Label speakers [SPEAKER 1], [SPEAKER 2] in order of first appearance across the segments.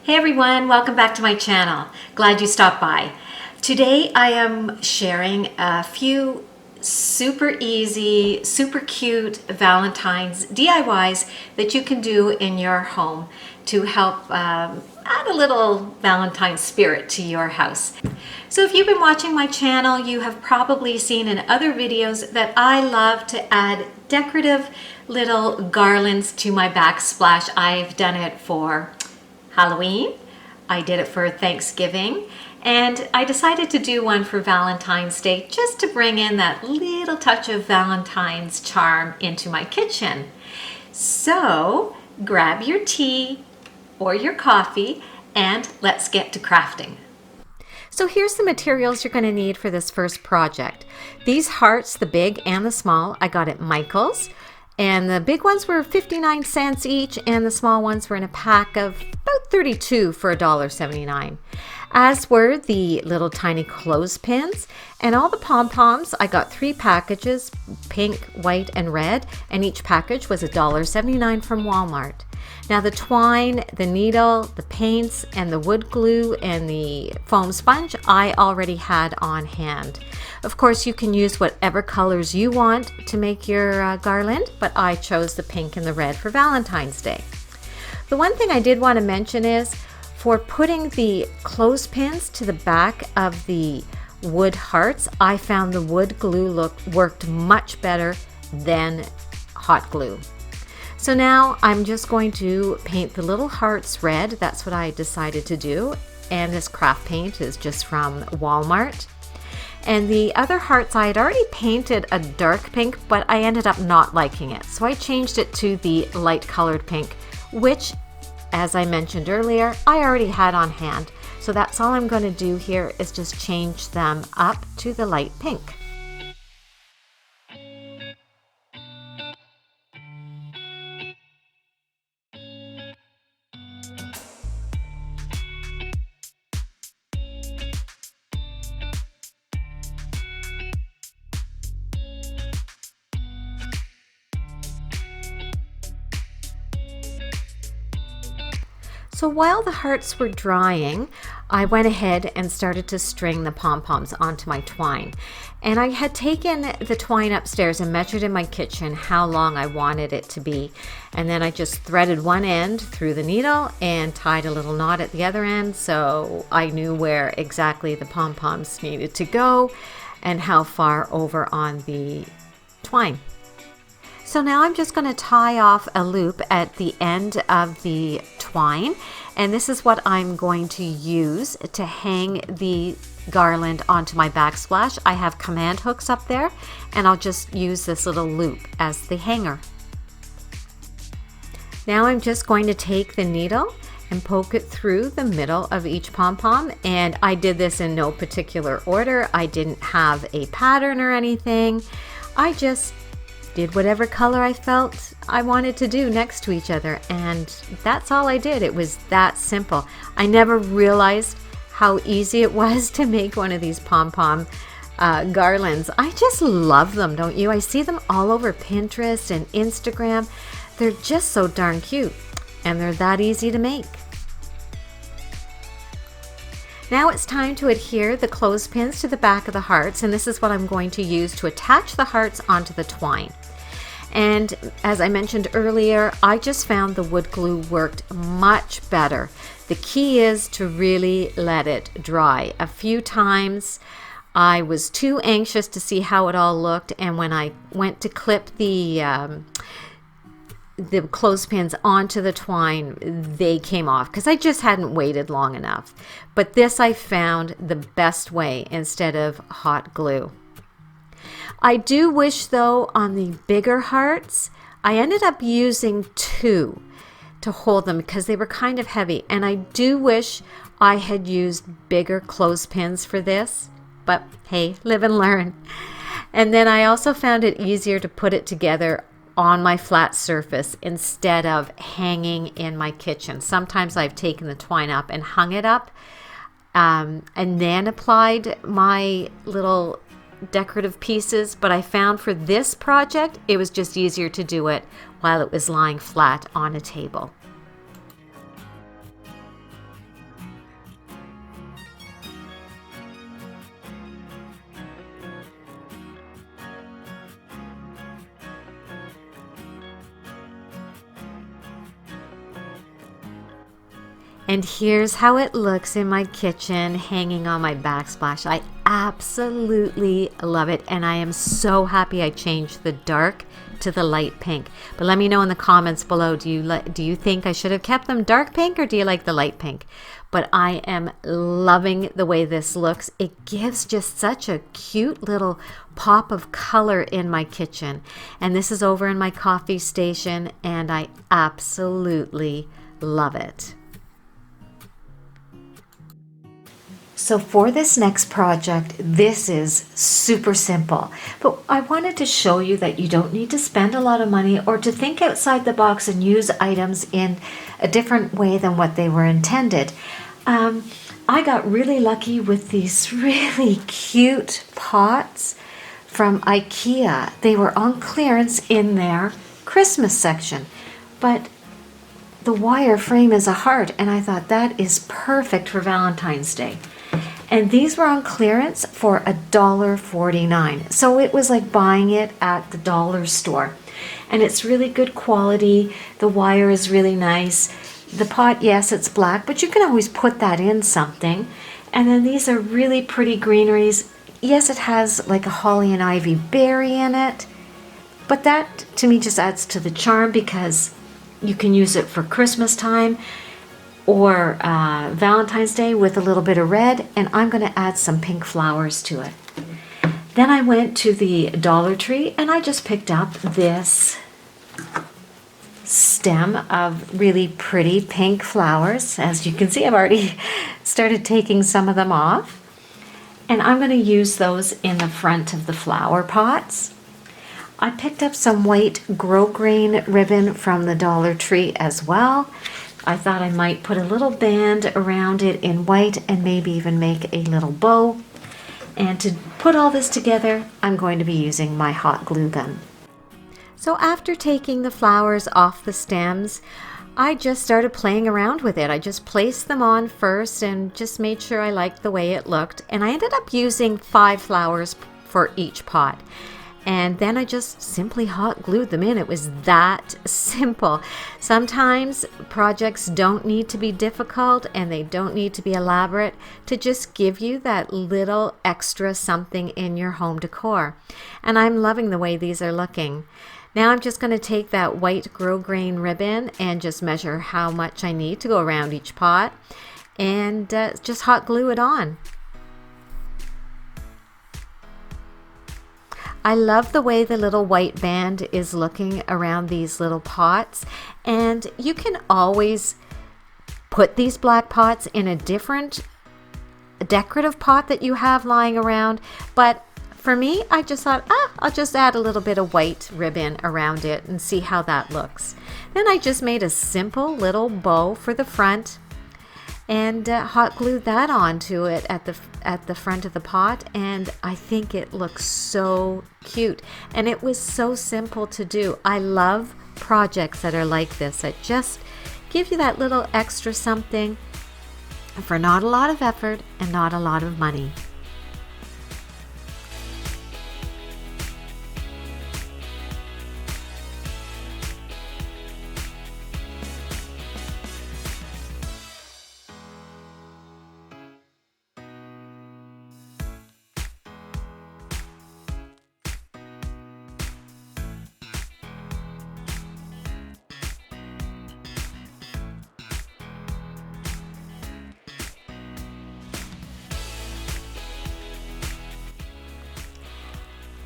[SPEAKER 1] Hey everyone, welcome back to my channel. Glad you stopped by. Today I am sharing a few super easy, super cute Valentine's DIYs that you can do in your home to help add a little Valentine's spirit to your house. So if you've been watching my channel, you have probably seen in other videos that I love to add decorative little garlands to my backsplash. I've done it for Halloween, I did it for Thanksgiving, and I decided to do one for Valentine's Day just to bring in that little touch of Valentine's charm into my kitchen. So grab your tea or your coffee and let's get to crafting. So here's the materials you're going to need for this first project. These hearts, the big and the small, I got at Michael's. And the big ones were 59 cents each, and the small ones were in a pack of about 32 for $1.79. As were the little tiny clothespins, and all the pom-poms. I got 3 packages, pink, white, and red, and each package was $1.79 from Walmart. Now the twine, the needle, the paints, and the wood glue, and the foam sponge I already had on hand. Of course, you can use whatever colors you want to make your garland, but I chose the pink and the red for Valentine's Day. The one thing I did want to mention is for putting the clothespins to the back of the wood hearts, I found the wood glue worked much better than hot glue. So now I'm just going to paint the little hearts red. That's what I decided to do. And this craft paint is just from Walmart. And the other hearts I had already painted a dark pink, but I ended up not liking it. So I changed it to the light colored pink, which, as I mentioned earlier, I already had on hand. So that's all I'm going to do here is just change them up to the light pink. So while the hearts were drying, I went ahead and started to string the pom-poms onto my twine. And I had taken the twine upstairs and measured in my kitchen how long I wanted it to be. And then I just threaded one end through the needle and tied a little knot at the other end, so I knew where exactly the pom-poms needed to go and how far over on the twine. So now I'm just going to tie off a loop at the end of the twine, and this is what I'm going to use to hang the garland onto my backsplash. I have command hooks up there, and I'll just use this little loop as the hanger. Now I'm just going to take the needle and poke it through the middle of each pom-pom, and I did this in no particular order. I didn't have a pattern or anything. I just did whatever color I felt I wanted to do next to each other, and that's all I did. It was that simple. I never realized how easy it was to make one of these pom-pom garlands. I just love them, don't you? I see them all over Pinterest and Instagram. They're just so darn cute, and they're that easy to make. Now it's time to adhere the clothespins to the back of the hearts, and this is what I'm going to use to attach the hearts onto the twine. And as I mentioned earlier, I just found the wood glue worked much better. The key is to really let it dry. A few times I was too anxious to see how it all looked, and when I went to clip the clothespins onto the twine, they came off because I just hadn't waited long enough. But this I found the best way instead of hot glue. I do wish though on the bigger hearts, I ended up using 2 to hold them because they were kind of heavy, and I do wish I had used bigger clothespins for this, but hey, live and learn. And then I also found it easier to put it together on my flat surface instead of hanging in my kitchen. Sometimes I've taken the twine up and hung it up and then applied my little decorative pieces, but I found for this project it was just easier to do it while it was lying flat on a table. And here's how it looks in my kitchen hanging on my backsplash. I absolutely love it, and I am so happy I changed the dark to the light pink. But let me know in the comments below, do you think I should have kept them dark pink, or do you like the light pink? But I am loving the way this looks. It gives just such a cute little pop of color in my kitchen. And this is over in my coffee station, and I absolutely love it. So for this next project, this is super simple, but I wanted to show you that you don't need to spend a lot of money or to think outside the box and use items in a different way than what they were intended. I got really lucky with these really cute pots from IKEA. They were on clearance in their Christmas section, but the wire frame is a heart, and I thought that is perfect for Valentine's Day. And these were on clearance for $1.49. So it was like buying it at the dollar store. And it's really good quality. The wire is really nice. The pot, yes, it's black, but you can always put that in something. And then these are really pretty greeneries. Yes, it has like a holly and ivy berry in it. But that to me just adds to the charm, because you can use it for Christmas time or Valentine's Day with a little bit of red, and I'm going to add some pink flowers to it. Then I went to the Dollar Tree and I just picked up this stem of really pretty pink flowers. As you can see, I've already started taking some of them off, and I'm going to use those in the front of the flower pots. I picked up some white grosgrain ribbon from the Dollar Tree as well. I thought I might put a little band around it in white and maybe even make a little bow. And to put all this together, I'm going to be using my hot glue gun. So after taking the flowers off the stems, I just started playing around with it. I just placed them on first and just made sure I liked the way it looked. And I ended up using 5 flowers for each pot. And then I just simply hot glued them in. It was that simple. Sometimes projects don't need to be difficult and they don't need to be elaborate to just give you that little extra something in your home decor. And I'm loving the way these are looking. Now I'm just going to take that white grosgrain ribbon and just measure how much I need to go around each pot and just hot glue it on. I love the way the little white band is looking around these little pots, and you can always put these black pots in a different decorative pot that you have lying around, but for me, I just thought, I'll just add a little bit of white ribbon around it and see how that looks. Then I just made a simple little bow for the front and hot glued that onto it at the front of the pot, and I think it looks so cute, and it was so simple to do. I love projects that are like this, that just give you that little extra something for not a lot of effort and not a lot of money.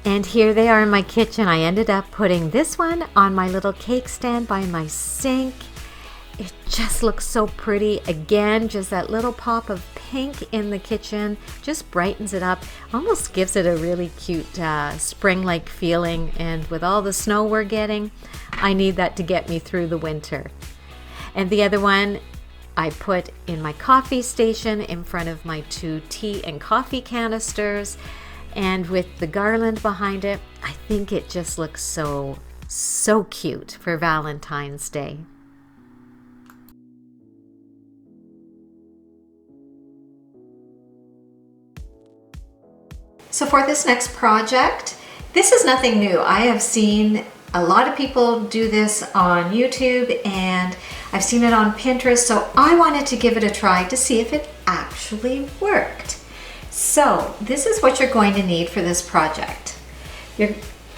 [SPEAKER 1] And here they are in my kitchen. I ended up putting this one on my little cake stand by my sink. It just looks so pretty. Again, just that little pop of pink in the kitchen just brightens it up, almost gives it a really cute spring-like feeling. And with all the snow we're getting, I need that to get me through the winter. And the other one I put in my coffee station in front of my 2 tea and coffee canisters. And with the garland behind it, I think it just looks so cute for Valentine's Day. So for this next project, this is nothing new. I have seen a lot of people do this on YouTube, and I've seen it on Pinterest, so I wanted to give it a try to see if it actually worked. So this is what you're going to need for this project.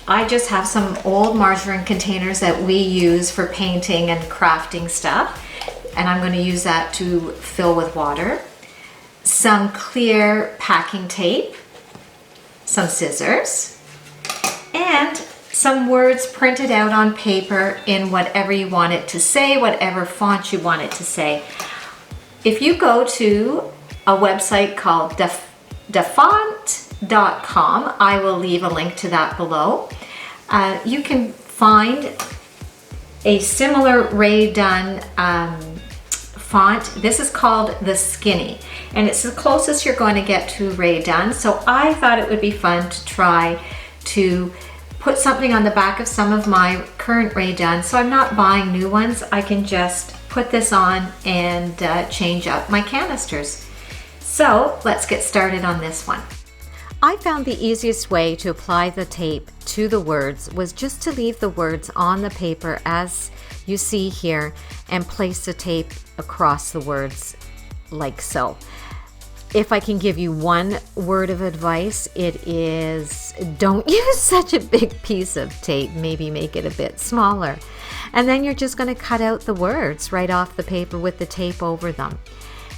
[SPEAKER 1] I just have some old margarine containers that we use for painting and crafting stuff, and I'm going to use that to fill with water. Some clear packing tape, some scissors, and some words printed out on paper in whatever you want it to say, whatever font you want it to say. If you go to a website called Thedivaden.business, I will leave a link to that below. You can find a similar Ray Dunn font. This is called the Skinny, and it's the closest you're going to get to Ray Dunn. So I thought it would be fun to try to put something on the back of some of my current Ray Dunn. So I'm not buying new ones. I can just put this on and change up my canisters. So let's get started on this one. I found the easiest way to apply the tape to the words was just to leave the words on the paper as you see here and place the tape across the words like so. If I can give you one word of advice, it is don't use such a big piece of tape. Maybe make it a bit smaller. And then you're just going to cut out the words right off the paper with the tape over them.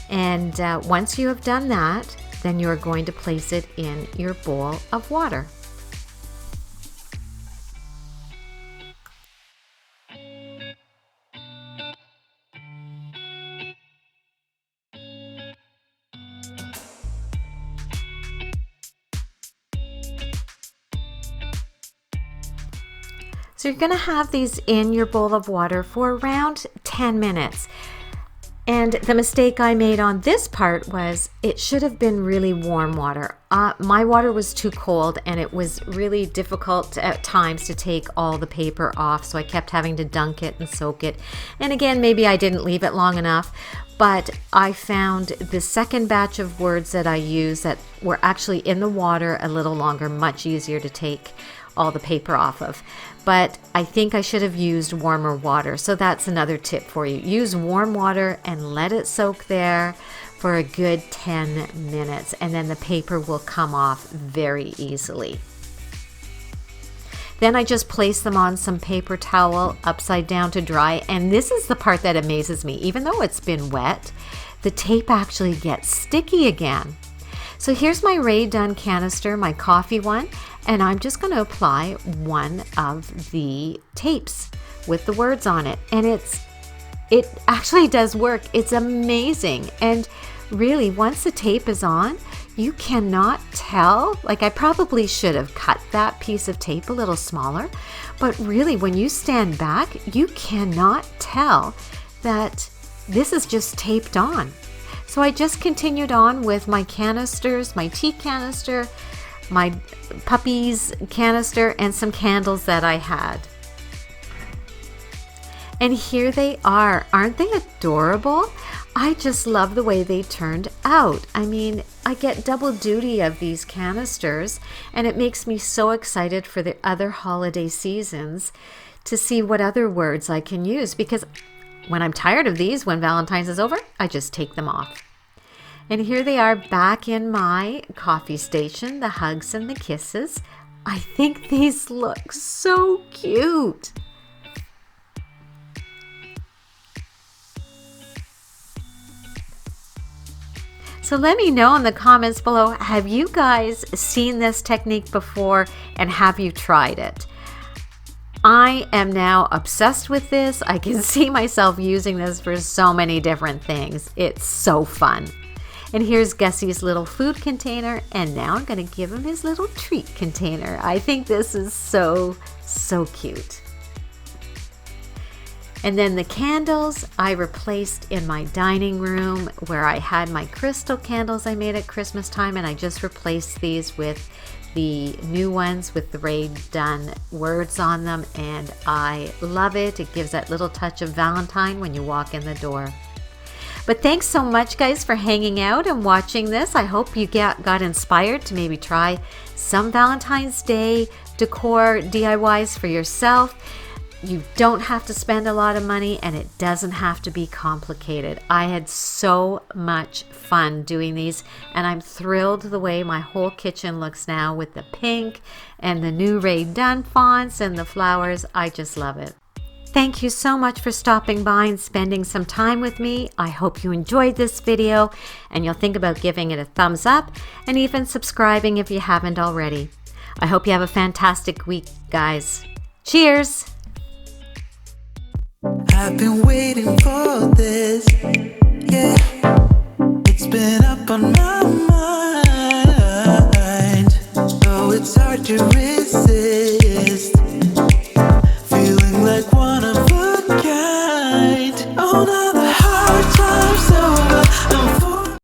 [SPEAKER 1] And once you have done that, then you're going to place it in your bowl of water. So you're going to have these in your bowl of water for around 10 minutes. And the mistake I made on this part was it should have been really warm water. My water was too cold and it was really difficult at times to take all the paper off. So I kept having to dunk it and soak it. And again, maybe I didn't leave it long enough. But I found the second batch of words that I used that were actually in the water a little longer, much easier to take all the paper off of. But I think I should have used warmer water. So that's another tip for you. Use warm water and let it soak there for a good 10 minutes. And then the paper will come off very easily. Then I just place them on some paper towel upside down to dry. And this is the part that amazes me. Even though it's been wet, the tape actually gets sticky again. So here's my Ray Dunn canister, my coffee one, and I'm just going to apply one of the tapes with the words on it. And it actually does work. It's amazing. And really, once the tape is on, you cannot tell. Like, I probably should have cut that piece of tape a little smaller, but really, when you stand back, you cannot tell that this is just taped on. So I just continued on with my canisters, my tea canister, my puppy's canister, and some candles that I had. And here they are. Aren't they adorable? I just love the way they turned out. I mean, I get double duty of these canisters, and it makes me so excited for the other holiday seasons to see what other words I can use, because when I'm tired of these, when Valentine's is over, I just take them off. And here they are back in my coffee station, the hugs and the kisses. I think these look so cute. So let me know in the comments below, have you guys seen this technique before and have you tried it? I am now obsessed with this. I can see myself using this for so many different things. It's so fun. And here's Gussie's little food container, and now I'm going to give him his little treat container. I think this is so cute. And then the candles I replaced in my dining room where I had my crystal candles I made at Christmas time, and I just replaced these with the new ones with the Ray Dunn words on them, and I love it. It gives that little touch of Valentine when you walk in the door. But thanks so much, guys, for hanging out and watching this. I hope you got inspired to maybe try some Valentine's Day decor DIYs for yourself. You don't have to spend a lot of money, and it doesn't have to be complicated. I had so much fun doing these, and I'm thrilled the way my whole kitchen looks now with the pink and the new Ray Dunn fonts and the flowers. I just love it. Thank you so much for stopping by and spending some time with me. I hope you enjoyed this video, and you'll think about giving it a thumbs up and even subscribing if you haven't already. I hope you have a fantastic week, guys. Cheers!
[SPEAKER 2] I've been waiting for this, yeah. It's been up on my